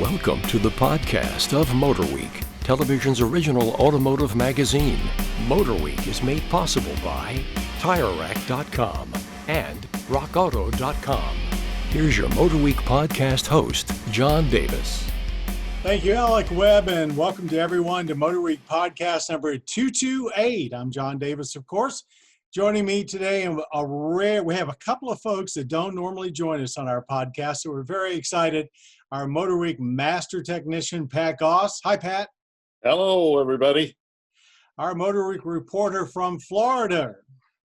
Welcome to the podcast of MotorWeek, television's original automotive magazine. MotorWeek is made possible by TireRack.com and RockAuto.com. Here's your MotorWeek podcast host, John Davis. Thank you, Alec Webb, and welcome to everyone to MotorWeek podcast number 228. I'm John Davis, of course. Joining me today, and we have a couple of folks that don't normally join us on our podcast, so we're very excited. Our MotorWeek master technician, Pat Goss. Hi, Pat. Hello, everybody. Our MotorWeek reporter from Florida,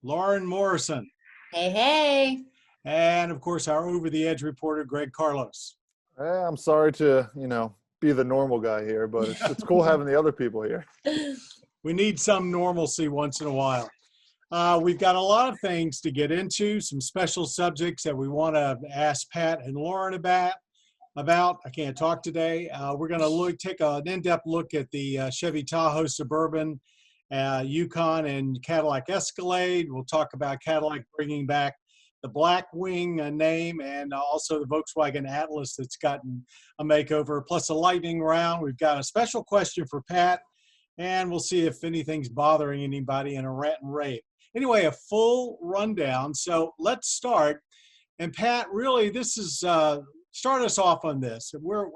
Lauren Morrison. Hey, hey. And, of course, our over-the-edge reporter, Greg Carlos. I'm sorry to, be the normal guy here, but it's cool having the other people here. We need some normalcy once in a while. We've got a lot of things to get into, some special subjects that we want to ask Pat and Lauren about. I can't talk today. We're going to take an in-depth look at the Chevy Tahoe Suburban, Yukon, and Cadillac Escalade. We'll talk about Cadillac bringing back the Blackwing name, and also the Volkswagen Atlas that's gotten a makeover, plus a lightning round. We've got a special question for Pat, and we'll see if anything's bothering anybody in a rant and rave. Anyway, a full rundown. So let's start. And Pat, really, this is start us off on this.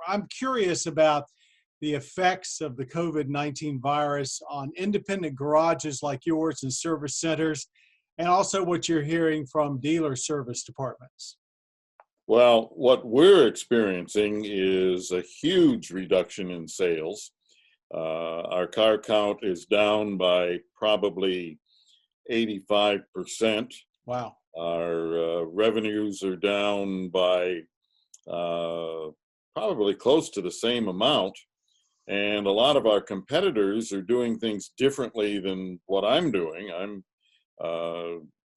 I'm curious about the effects of the COVID-19 virus on independent garages like yours and service centers, and also what you're hearing from dealer service departments. Well, what we're experiencing is a huge reduction in sales. Our car count is down by probably 85%. Wow. Our revenues are down by probably close to the same amount. And a lot of our competitors are doing things differently than what I'm doing. I'm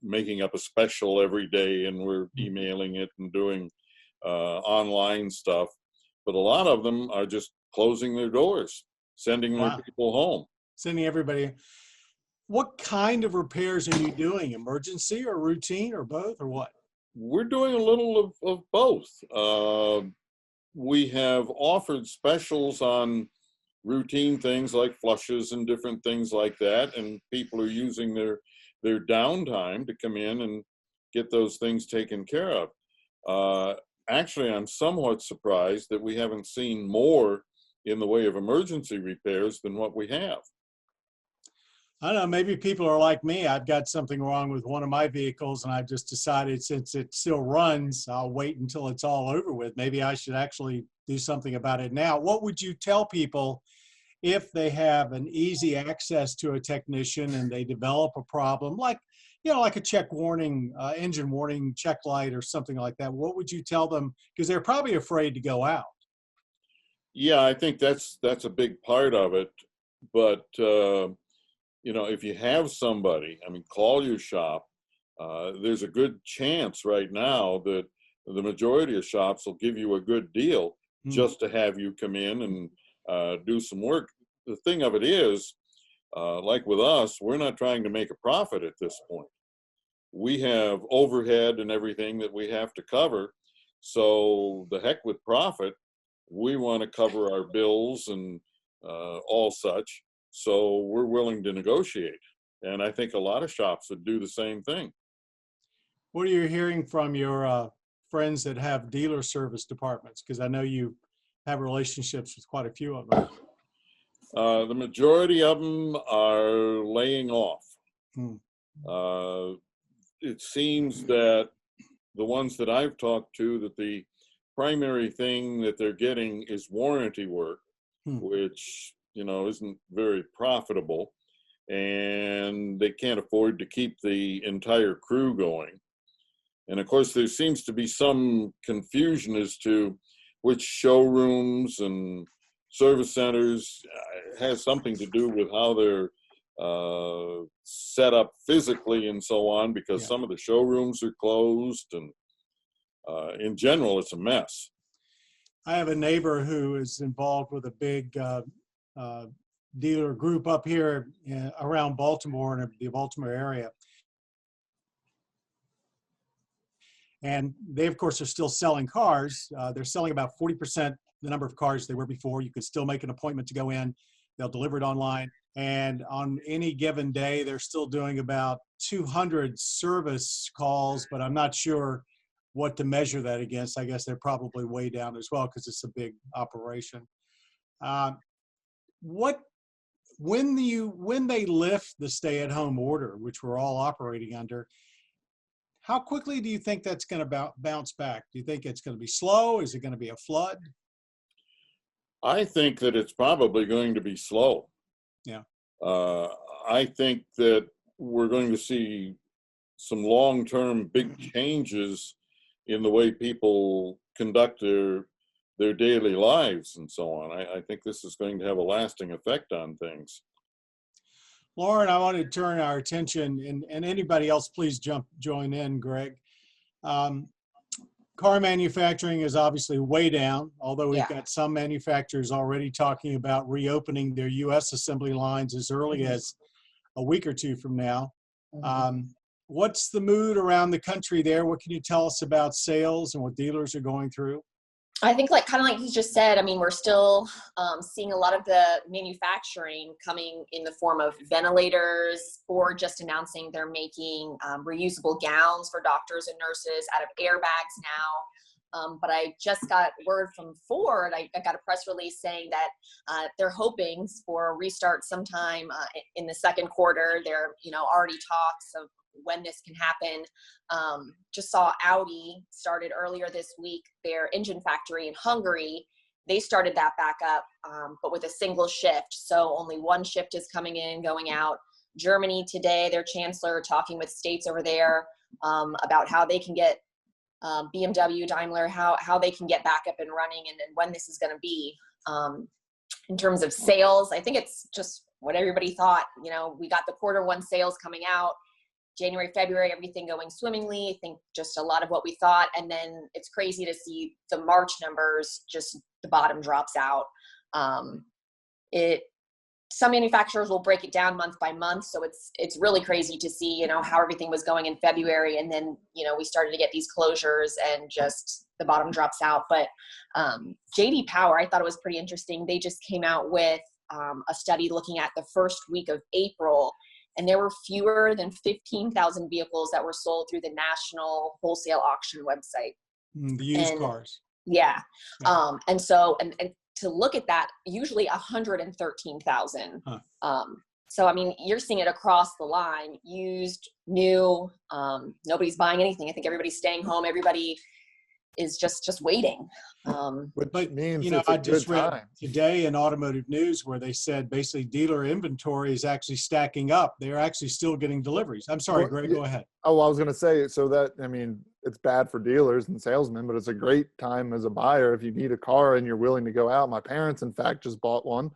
making up a special every day, and we're emailing it and doing online stuff. But a lot of them are just closing their doors, sending their people home. Sending everybody. What kind of repairs are you doing? Emergency or routine or both or what? We're doing a little of both. We have offered specials on routine things like flushes and different things like that, and people are using their downtime to come in and get those things taken care of. Actually, I'm somewhat surprised that we haven't seen more in the way of emergency repairs than what we have. I don't know, maybe people are like me. I've got something wrong with one of my vehicles, and I've just decided since it still runs, I'll wait until it's all over with. Maybe I should actually do something about it now. What would you tell people if they have an easy access to a technician and they develop a problem, like a check warning, engine warning check light or something like that? What would you tell them? Because they're probably afraid to go out. Yeah, I think that's a big part of it. But, if you have somebody, call your shop. There's a good chance right now that the majority of shops will give you a good deal just to have you come in and do some work. The thing of it is, like with us, we're not trying to make a profit at this point. We have overhead and everything that we have to cover. So the heck with profit, we want to cover our bills and all such. So we're willing to negotiate. And I think a lot of shops would do the same thing. What are you hearing from your friends that have dealer service departments? Because I know you have relationships with quite a few of them. The majority of them are laying off. It seems that the ones that I've talked to, that the primary thing that they're getting is warranty work, which isn't very profitable, and they can't afford to keep the entire crew going. And of course, there seems to be some confusion as to which showrooms and service centers has something to do with how they're set up physically and so on, because some of the showrooms are closed, and in general, it's a mess. I have a neighbor who is involved with a big dealer group up here around Baltimore and the Baltimore area. And they, of course, are still selling cars. They're selling about 40% the number of cars they were before. You could still make an appointment to go in. They'll deliver it online. And on any given day, they're still doing about 200 service calls, but I'm not sure what to measure that against. I guess they're probably way down as well because it's a big operation. When they lift the stay-at-home order, which we're all operating under, how quickly do you think that's going to bounce back? Do you think it's going to be slow? Is it going to be a flood? I think that it's probably going to be slow. Yeah. I think that we're going to see some long-term big changes in the way people conduct their daily lives and so on. I think this is going to have a lasting effect on things. Lauren, I want to turn our attention, and anybody else, please join in, Greg. Car manufacturing is obviously way down, although we've got some manufacturers already talking about reopening their U.S. assembly lines as early as a week or two from now. What's the mood around the country there? What can you tell us about sales and what dealers are going through? I think kind of like you just said, I mean, we're still seeing a lot of the manufacturing coming in the form of ventilators, or just announcing they're making reusable gowns for doctors and nurses out of airbags now. But I just got word from Ford. I got a press release saying that they're hoping for a restart sometime in the second quarter. There, already talks of when this can happen. Just saw Audi started earlier this week their engine factory in Hungary. They started that back up, but with a single shift. So only one shift is coming in, going out. Germany today, their chancellor talking with states over there about how they can get BMW, Daimler, how they can get back up and running, and when this is going to be. In terms of sales, I think it's just what everybody thought. We got the Q1 sales coming out. January, February, everything going swimmingly. I think just a lot of what we thought. And then it's crazy to see the March numbers, just the bottom drops out. Some manufacturers will break it down month by month. So it's really crazy to see, how everything was going in February. And then, we started to get these closures and just the bottom drops out. But JD Power, I thought it was pretty interesting. They just came out with a study looking at the first week of April. And there were fewer than 15,000 vehicles that were sold through the national wholesale auction website. The used cars. Yeah. And so, and to look at that, usually 113,000. So, I mean, you're seeing it across the line, used, new, nobody's buying anything. I think everybody's staying home. Everybody is just waiting. Which means I just read today in Automotive News where they said basically dealer inventory is actually stacking up. They're actually still getting deliveries. I'm sorry, Greg, go ahead. Oh, I was going to say, it's bad for dealers and salesmen, but it's a great time as a buyer if you need a car and you're willing to go out. My parents, in fact, just bought one,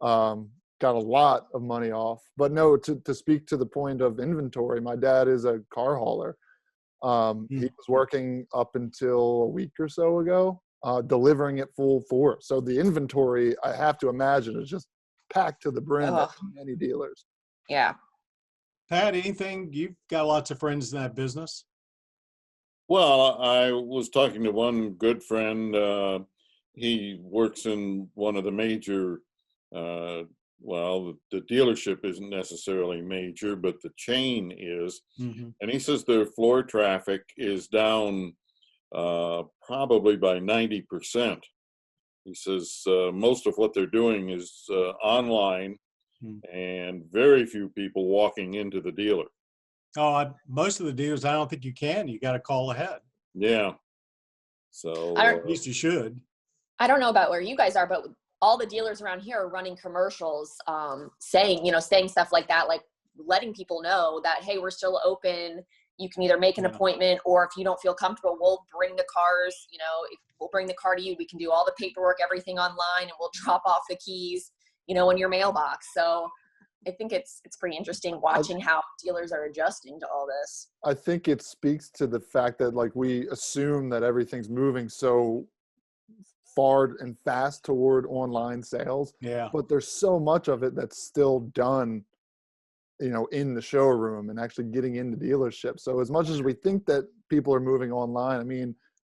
got a lot of money off. But no, to speak to the point of inventory, my dad is a car hauler. He was working up until a week or so ago, delivering at full force. So the inventory, I have to imagine, is just packed to the brim at many dealers. Yeah. Pat, anything? You've got lots of friends in that business. Well, I was talking to one good friend. He works in one of the major, the dealership isn't necessarily major, but the chain is. And he says their floor traffic is down probably by 90%. He says most of what they're doing is online and very few people walking into the dealer. Most of the dealers, I don't think you can. You got to call ahead. Yeah. So at least you should. I don't know about where you guys are, but all the dealers around here are running commercials saying stuff like that, like letting people know that, hey, we're still open. You can either make an appointment, or if you don't feel comfortable, we'll bring the cars, we'll bring the car to you. We can do all the paperwork, everything online, and we'll drop off the keys, in your mailbox. So I think it's pretty interesting watching how dealers are adjusting to all this. I think it speaks to the fact that we assume that everything's moving so far and fast toward online sales. Yeah. But there's so much of it that's still done, in the showroom and actually getting into dealerships. So as much as we think that people are moving online,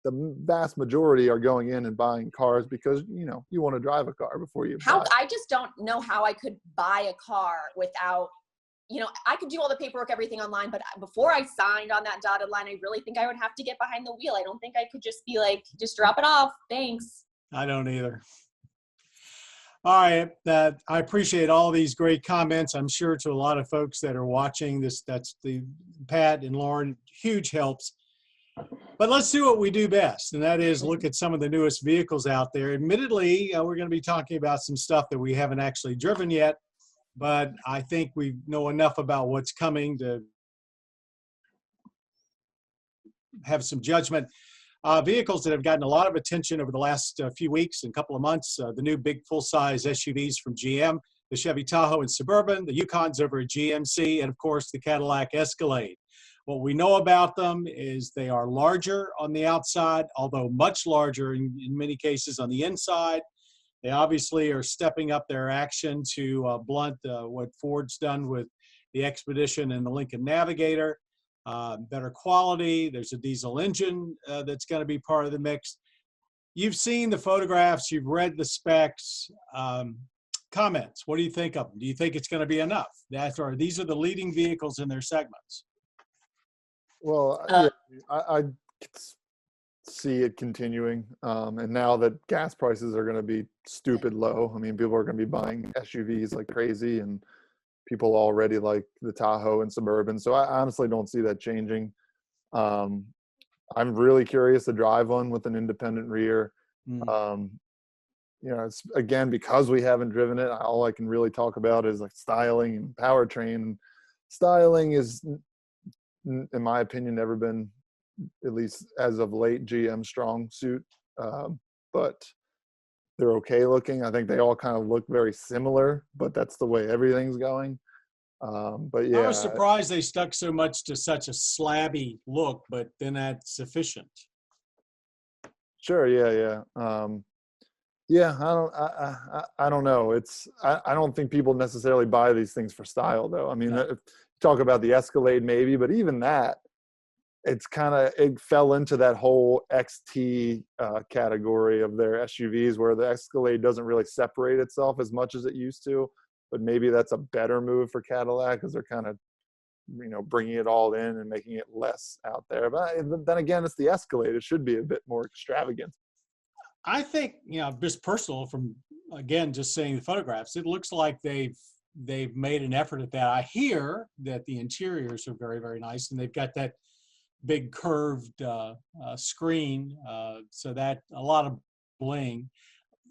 the vast majority are going in and buying cars because, you know, you want to drive a car before you buy. I just don't know how I could buy a car without, you know, I could do all the paperwork, everything online, but before I signed on that dotted line, I really think I would have to get behind the wheel. I don't think I could just be like, just drop it off. Thanks. I don't either. All right. I appreciate all these great comments. I'm sure to a lot of folks that are watching this, that's the Pat and Lauren, huge helps. But let's do what we do best, and that is look at some of the newest vehicles out there. Admittedly, we're going to be talking about some stuff that we haven't actually driven yet, but I think we know enough about what's coming to have some judgment. Vehicles that have gotten a lot of attention over the last few weeks and couple of months, the new big full-size SUVs from GM, the Chevy Tahoe and Suburban, the Yukons over at GMC, and of course the Cadillac Escalade. What we know about them is they are larger on the outside, although much larger in many cases on the inside. They obviously are stepping up their action to blunt what Ford's done with the Expedition and the Lincoln Navigator. Better quality. There's a diesel engine that's going to be part of the mix. You've seen the photographs. You've read the specs. Comments. What do you think of them? Do you think it's going to be enough? These are the leading vehicles in their segments. Well, yeah, I see it continuing. And now that gas prices are going to be stupid low, I mean, people are going to be buying SUVs like crazy, and people already like the Tahoe and Suburban. So I honestly don't see that changing. I'm really curious to drive one with an independent rear. You know, it's, again, because we haven't driven it, all I can really talk about is like styling and powertrain. Styling is, in my opinion, never been, at least as of late, GM strong suit. But they're okay looking. I think they all kind of look very similar, but that's the way everything's going. But yeah, I was surprised they stuck so much to such a slabby look, but then that's sufficient. Sure. Yeah. Yeah. I don't know. I don't think people necessarily buy these things for style, though. I mean, no. Talk about the Escalade maybe, but even that, it fell into that whole XT category of their SUVs, where the Escalade doesn't really separate itself as much as it used to. But maybe that's a better move for Cadillac, because they're kind of, you know, bringing it all in and making it less out there. But then again, it's the Escalade. It should be a bit more extravagant. I think, you know, just personal from, again, just seeing the photographs, it looks like they've made an effort at that. I hear that the interiors are very, very nice, and they've got that big curved screen, so that a lot of bling.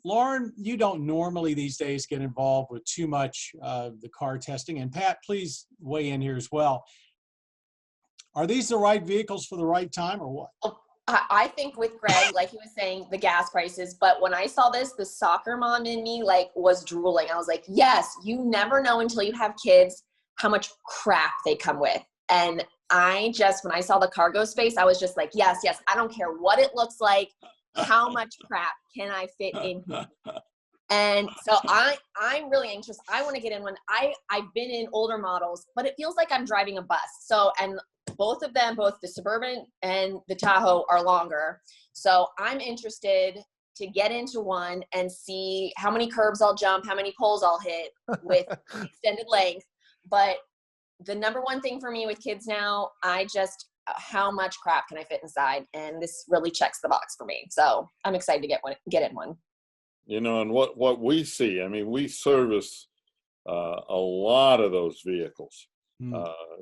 Lauren, you don't normally these days get involved with too much of the car testing, and Pat, please weigh in here as well. Are these the right vehicles for the right time, or what? I think with Greg, like he was saying, the gas prices, but when I saw this, the soccer mom in me was drooling. I was like, yes, you never know until you have kids how much crap they come with. And when I saw the cargo space, I was just like, yes, I don't care what it looks like. How much crap can I fit in here? And so I'm really anxious. I want to get in one. I've been in older models, but it feels like I'm driving a bus. So, and both of them, both the Suburban and the Tahoe, are longer. So I'm interested to get into one and see how many curbs I'll jump, how many poles I'll hit with extended length. But the number one thing for me with kids now, how much crap can I fit inside? And this really checks the box for me. So I'm excited to get in one. You know, and what we see, I mean, we service a lot of those vehicles.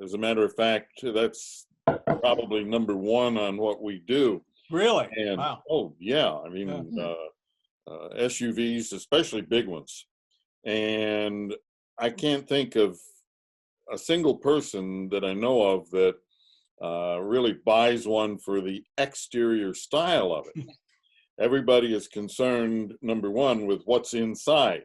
As a matter of fact, that's probably number one on what we do. Really? And, wow. Oh, yeah. I mean, SUVs, especially big ones. And I can't think of a single person that I know of that really buys one for the exterior style of it. Everybody is concerned, number one, with what's inside.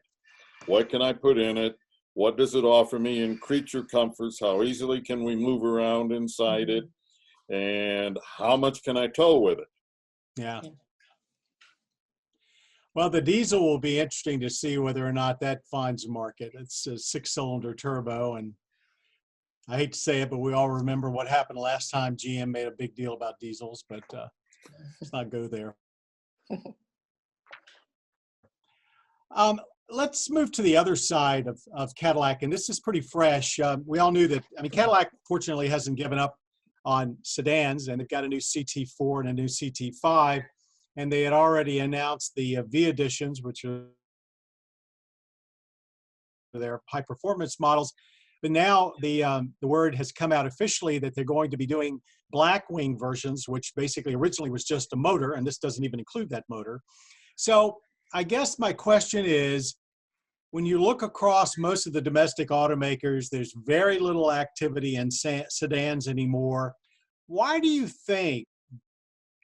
What can I put in it? What does it offer me in creature comforts? How easily can we move around inside it? And how much can I tow with it? Yeah. Well, the diesel will be interesting to see whether or not that finds a market. It's a 6-cylinder turbo, and I hate to say it, but we all remember what happened last time GM made a big deal about diesels. But let's not go there. Let's move to the other side of Cadillac, and this is pretty fresh. We all knew that, I mean, Cadillac fortunately hasn't given up on sedans, and they've got a new CT4 and a new CT5, and they had already announced the V editions, which are their high performance models. But now the word has come out officially that they're going to be doing Blackwing versions, which basically originally was just a motor, and this doesn't even include that motor. So I guess my question is, when you look across most of the domestic automakers, there's very little activity in sedans anymore. Why do you think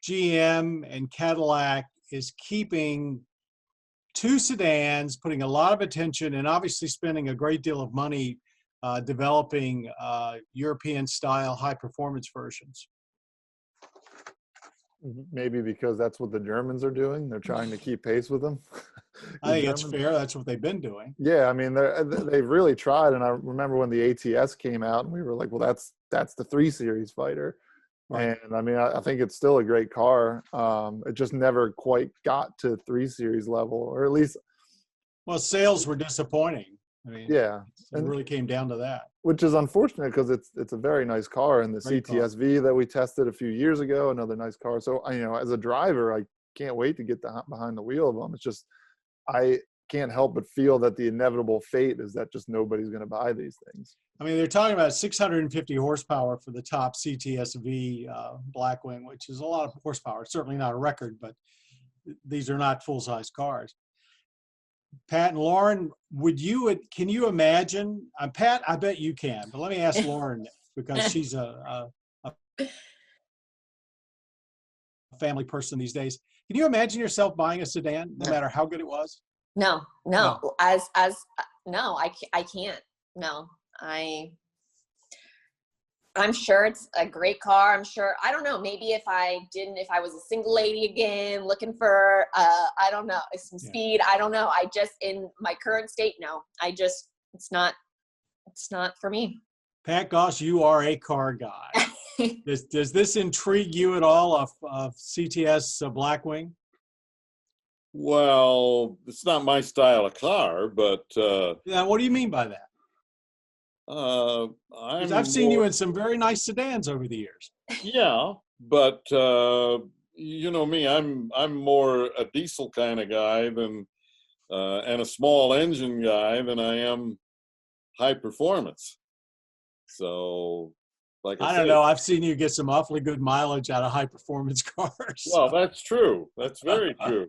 GM and Cadillac is keeping two sedans, putting a lot of attention and obviously spending a great deal of money developing European-style high-performance versions? Maybe because that's what the Germans are doing. They're trying to keep pace with them. I think that's fair. That's what they've been doing. Yeah, I mean, they've really tried. And I remember when the ATS came out, and we were like, well, that's the 3 Series fighter. Right. And I mean, I think it's still a great car. It just never quite got to 3 Series level, or at least. Well, sales were disappointing. I mean, yeah, it really came down to that. Which is unfortunate because it's a very nice car, and the Great CTSV that we tested a few years ago, another nice car. So as a driver, I can't wait to get behind the wheel of them. It's just I can't help but feel that the inevitable fate is that just nobody's going to buy these things. I mean, they're talking about 650 horsepower for the top CTSV Blackwing, which is a lot of horsepower. It's certainly not a record, but these are not full-size cars. Pat and Lauren, can you imagine? Pat, I bet you can, but let me ask Lauren because she's a family person these days. Can you imagine yourself buying a sedan, no matter how good it was? No. No, I can't. No, I'm sure it's a great car. I'm sure, I don't know, maybe if I was a single lady again, looking for, I don't know, some speed. I don't know. I just, in my current state, no, it's not for me. Pat Goss, you are a car guy. Does this intrigue you at all of CTS Blackwing? Well, it's not my style of car, but yeah. What do you mean by that? I've seen you in some very nice sedans over the years. Yeah, but you know me, I'm more a diesel kind of guy than and a small engine guy than I am high performance. So, like I don't know. I've seen you get some awfully good mileage out of high performance cars. Well, that's true. That's very true.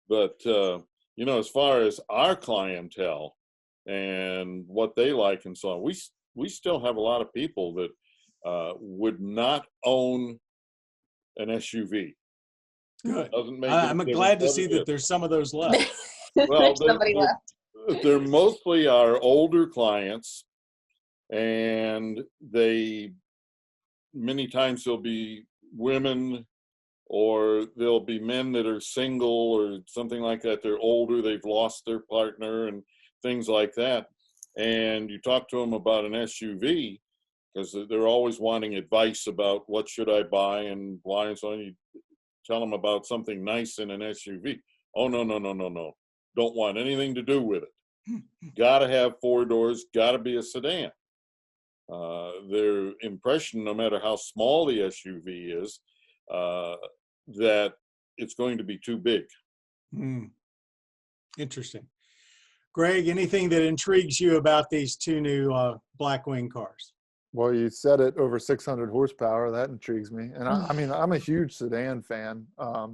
But as far as our clientele and what they like and so on, we still have a lot of people that would not own an SUV. Good. I'm glad to see that there's some of those left. Well, somebody left. They're mostly our older clients, and many times there'll be women or there'll be men that are single or something like that. They're older, they've lost their partner and things like that. And you talk to them about an SUV because they're always wanting advice about what should I buy and why and so on. You tell them about something nice in an SUV. Oh, no. Don't want anything to do with it. Got to have 4 doors, got to be a sedan. Their impression, no matter how small the SUV is, that it's going to be too big. Interesting. Greg, anything that intrigues you about these 2 new Blackwing cars? Well, you said it, over 600 horsepower. That intrigues me. And I mean, I'm a huge sedan fan. I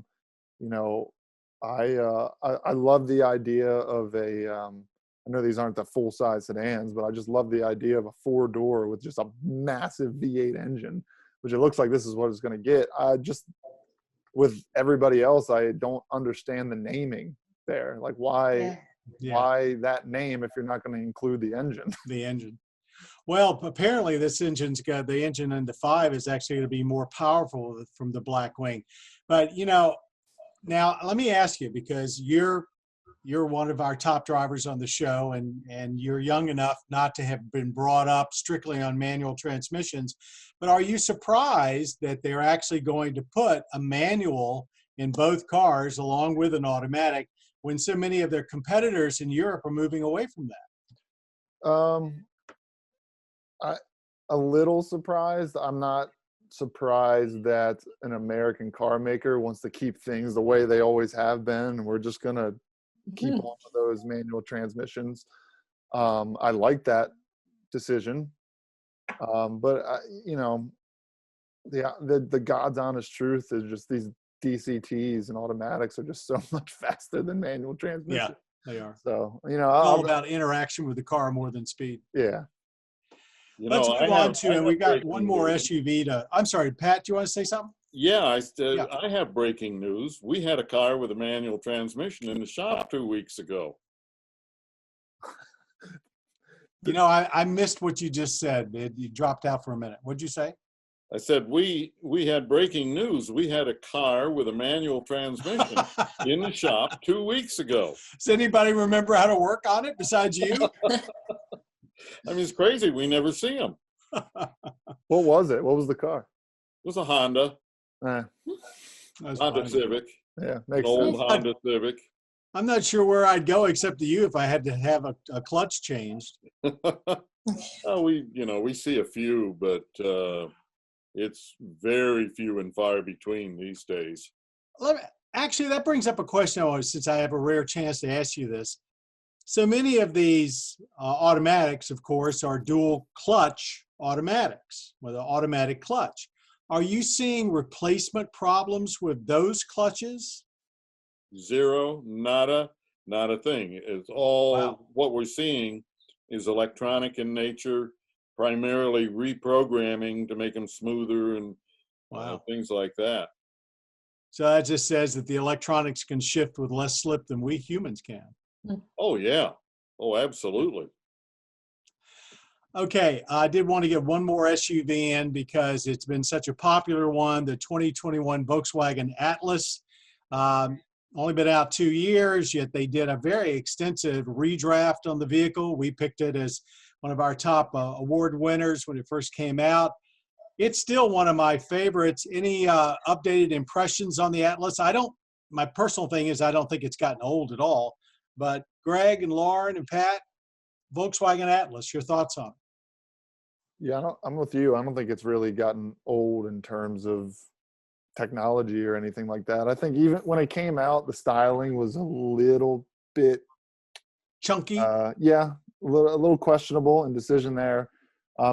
love the idea of I know these aren't the full-size sedans, but I just love the idea of a 4-door with just a massive V8 engine, which it looks like this is what it's going to get. With everybody else, I don't understand the naming there. Like, why that name if you're not going to include the engine? The engine. Well, apparently this engine's got, the engine in the 5 is actually going to be more powerful from the Blackwing. But, now let me ask you, because you're you're one of our top drivers on the show, and you're young enough not to have been brought up strictly on manual transmissions. But are you surprised that they're actually going to put a manual in both cars along with an automatic when so many of their competitors in Europe are moving away from that? A little surprised. I'm not surprised that an American car maker wants to keep things the way they always have been. We're just going to keep on with those manual transmissions. I like that decision. But the God's honest truth is just these DCTs and automatics are just so much faster than manual transmission. Yeah, they are. So, All about interaction with the car more than speed. Yeah. Let's move on to, and we've got one more SUV to, I'm sorry, Pat, do you want to say something? Yeah, I have breaking news. We had a car with a manual transmission in the shop 2 weeks ago. I missed what you just said. You dropped out for a minute. What'd you say? I said, we had breaking news. We had a car with a manual transmission in the shop 2 weeks ago. Does anybody remember how to work on it besides you? I mean, it's crazy. We never see them. What was it? What was the car? It was a Honda. Honda Civic. Yeah, an old Honda Civic. I'm not sure where I'd go except to you if I had to have a clutch changed. Oh, we see a few, but it's very few and far between these days. Actually, that brings up a question, since I have a rare chance to ask you this. So many of these automatics, of course, are dual clutch automatics with an automatic clutch. Are you seeing replacement problems with those clutches? Zero, nada, not a thing. It's all What we're seeing is electronic in nature, primarily reprogramming to make them smoother and things like that. So that just says that the electronics can shift with less slip than we humans can. Oh, yeah. Oh, absolutely. Okay, I did want to get one more SUV in because it's been such a popular one, the 2021 Volkswagen Atlas. Only been out 2 years, yet they did a very extensive redraft on the vehicle. We picked it as one of our top award winners when it first came out. It's still one of my favorites. Any updated impressions on the Atlas? My personal thing is I don't think it's gotten old at all. But Greg and Lauren and Pat, Volkswagen Atlas, your thoughts on it? Yeah, I'm with you. I don't think it's really gotten old in terms of technology or anything like that. I think even when it came out, the styling was a little bit chunky. Yeah, a little questionable in decision there.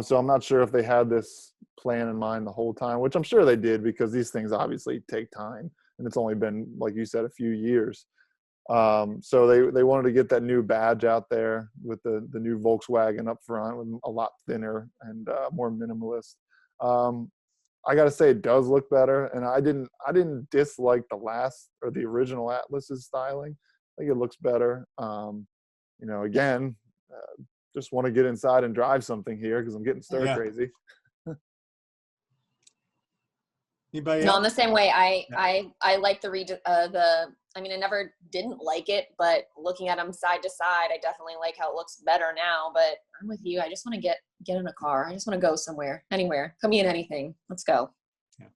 So I'm not sure if they had this plan in mind the whole time, which I'm sure they did because these things obviously take time, and it's only been, like you said, a few years. So they wanted to get that new badge out there with the new Volkswagen up front, with a lot thinner and more minimalist. I got to say it does look better, and I didn't dislike the original Atlas's styling. I think it looks better. Again, just want to get inside and drive something here because I'm getting stir crazy. Anybody No, else? I'm the same way. I like I never didn't like it, but looking at them side to side, I definitely like how it looks better now. But I'm with you. I just want to get in a car. I just want to go somewhere, anywhere. Put me in anything. Let's go. Yeah.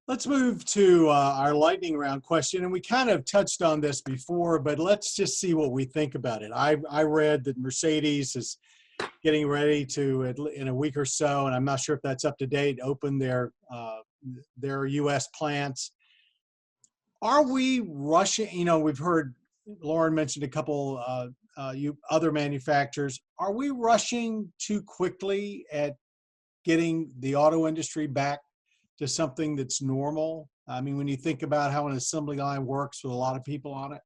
Let's move to our lightning round question. And we kind of touched on this before, but let's just see what we think about it. I read that Mercedes is getting ready to, in a week or so, and I'm not sure if that's up to date, open their U.S. plants. Are we rushing? We've heard Lauren mentioned a couple other manufacturers. Are we rushing too quickly at getting the auto industry back to something that's normal? I mean, when you think about how an assembly line works with a lot of people on it.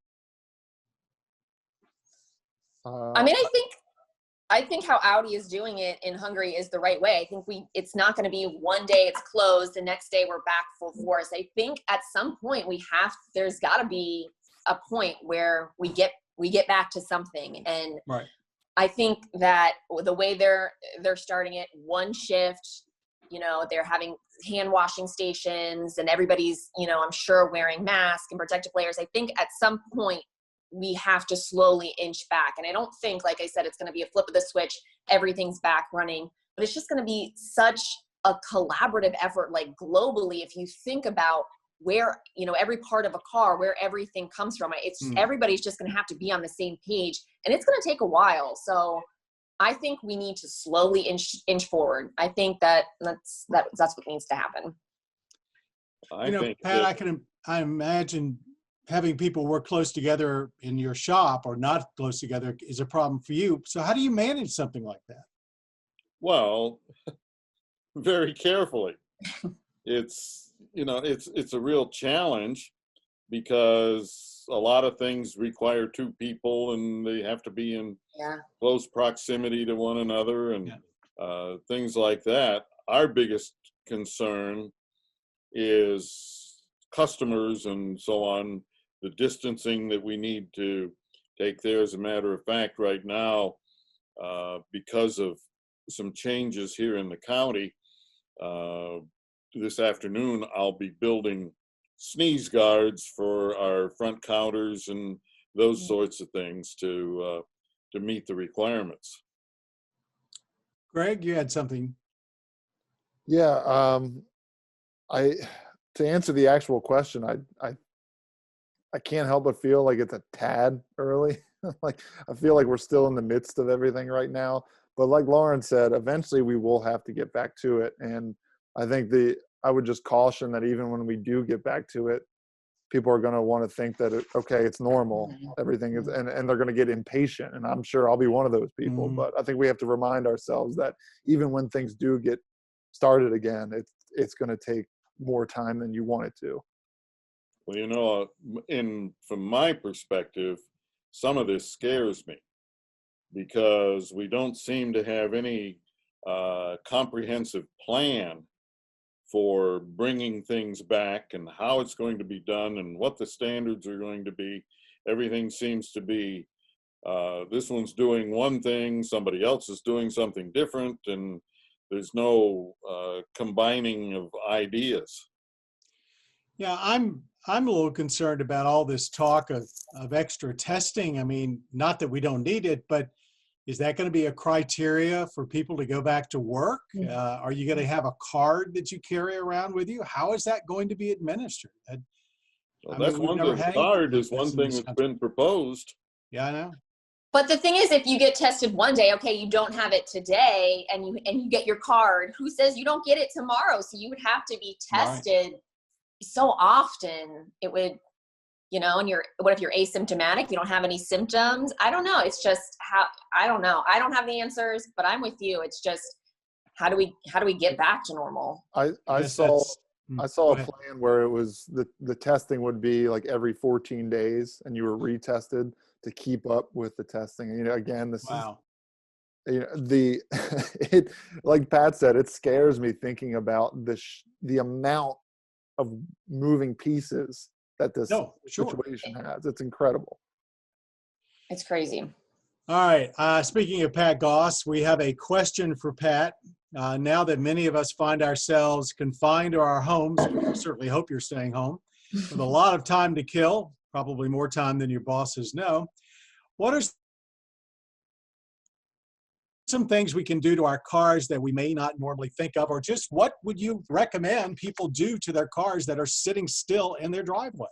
I think how Audi is doing it in Hungary is the right way. I think it's not going to be one day it's closed, the next day we're back full force. I think at some point there's got to be a point where we get back to something. And right. I think that the way they're starting it, one shift, they're having hand washing stations and everybody's, I'm sure wearing masks and protective layers. I think at some point we have to slowly inch back. And I don't think, like I said, it's going to be a flip of the switch, everything's back running, but it's just going to be such a collaborative effort, like globally. If you think about where, every part of a car, where everything comes from, everybody's just going to have to be on the same page, and it's going to take a while. So I think we need to slowly inch forward. I think that's what needs to happen. Pat, I imagine having people work close together in your shop or not close together is a problem for you. So how do you manage something like that? Well, very carefully. It's a real challenge because a lot of things require two people and they have to be in close proximity to one another and things like that. Our biggest concern is customers and so on, the distancing that we need to take there. As a matter of fact, right now, because of some changes here in the county, this afternoon I'll be building sneeze guards for our front counters and those sorts of things to meet the requirements. Greg, you had something. Yeah, to answer the actual question, I can't help but feel like it's a tad early. Like I feel like we're still in the midst of everything right now. But like Lauren said, eventually we will have to get back to it. And I think I would just caution that even when we do get back to it, people are going to want to think that, it's normal. Everything is, and they're going to get impatient. And I'm sure I'll be one of those people. But I think we have to remind ourselves that even when things do get started again, it's going to take more time than you want it to. Well, from my perspective, some of this scares me because we don't seem to have any comprehensive plan for bringing things back and how it's going to be done and what the standards are going to be. Everything seems to be, this one's doing one thing, somebody else is doing something different, and there's no combining of ideas. Yeah, I'm a little concerned about all this talk of extra testing. I mean, not that we don't need it, but is that going to be a criteria for people to go back to work? Are you going to have a card that you carry around with you? How is that going to be administered? The card is one thing that's been proposed. Yeah, I know. But the thing is, if you get tested one day, okay, you don't have it today, and you get your card, who says you don't get it tomorrow? So you would have to be tested so often. It would, and what if you're asymptomatic? You don't have any symptoms? I don't know. It's just I don't know. I don't have the answers, but I'm with you. It's just, how do we get back to normal? I saw a plan where it was the testing would be like every 14 days and you were retested to keep up with the testing. And, again, this is, it, like Pat said, it scares me thinking about the amount of moving pieces that this situation has. It's incredible. It's crazy. All right. Speaking of Pat Goss, we have a question for Pat. Now that many of us find ourselves confined to our homes, we certainly hope you're staying home, with a lot of time to kill, probably more time than your bosses know. What are some things we can do to our cars that we may not normally think of, or just what would you recommend people do to their cars that are sitting still in their driveway?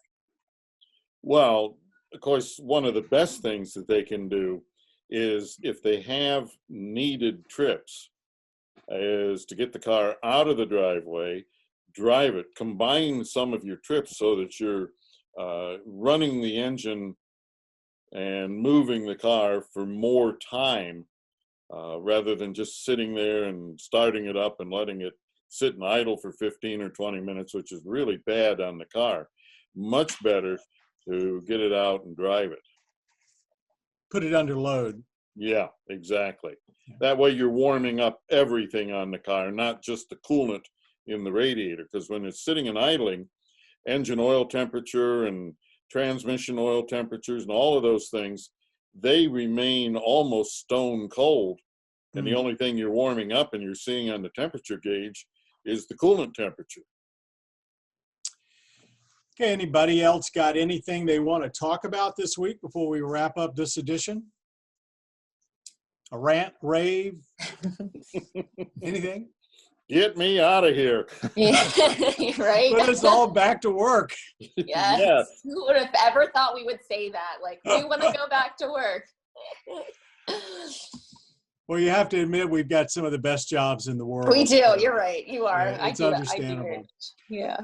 Well, of course, one of the best things that they can do is, if they have needed trips, is to get the car out of the driveway, drive it, combine some of your trips so that you're running the engine and moving the car for more time, rather than just sitting there and starting it up and letting it sit and idle for 15 or 20 minutes, which is really bad on the car. Much better to get it out and drive it. Put it under load. Yeah, exactly. That way you're warming up everything on the car, not just the coolant in the radiator, because when it's sitting and idling, engine oil temperature and transmission oil temperatures and all of those things, they remain almost stone cold. And the only thing you're warming up and you're seeing on the temperature gauge is the coolant temperature. Okay, anybody else got anything they want to talk about this week before we wrap up this edition? A rant, rave, anything? Get me out of here. Yeah, right. Put us all back to work. Yes. Yes. Who would have ever thought we would say that? Like, we want to go back to work. Well, you have to admit we've got some of the best jobs in the world. We do. You're right. You are. Yeah, it's I do understandable. agree. Yeah.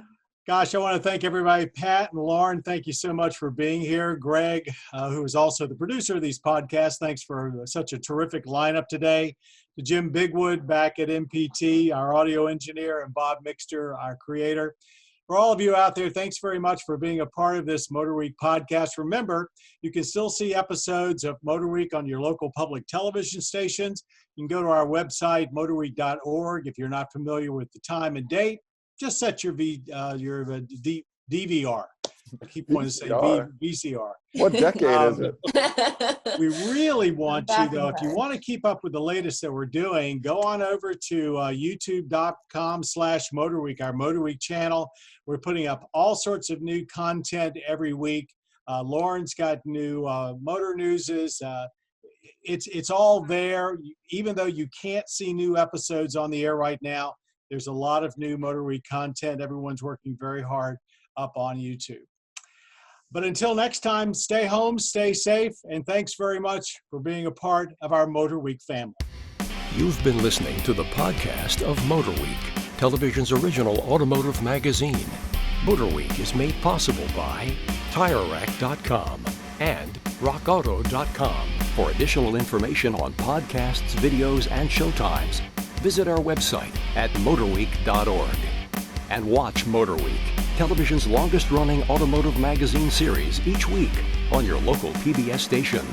Gosh, I want to thank everybody. Pat and Lauren, thank you so much for being here. Greg, who is also the producer of these podcasts, thanks for such a terrific lineup today. To Jim Bigwood back at MPT, our audio engineer, and Bob Mixter, our creator. For all of you out there, thanks very much for being a part of this MotorWeek podcast. Remember, you can still see episodes of MotorWeek on your local public television stations. You can go to our website, motorweek.org. If you're not familiar with the time and date, just set your DVR. I keep wanting to say VCR. What decade is it? We really want you, Back though, in if you want to keep up with the latest that we're doing, go on over to youtube.com/MotorWeek, our MotorWeek channel. We're putting up all sorts of new content every week. Lauren's got new motor newses. It's all there. Even though you can't see new episodes on the air right now, there's a lot of new MotorWeek content. Everyone's working very hard up on YouTube. But until next time, stay home, stay safe, and thanks very much for being a part of our MotorWeek family. You've been listening to the podcast of MotorWeek, television's original automotive magazine. MotorWeek is made possible by TireRack.com and RockAuto.com. For additional information on podcasts, videos, and showtimes, visit our website at motorweek.org. And watch MotorWeek, television's longest-running automotive magazine series each week on your local PBS station.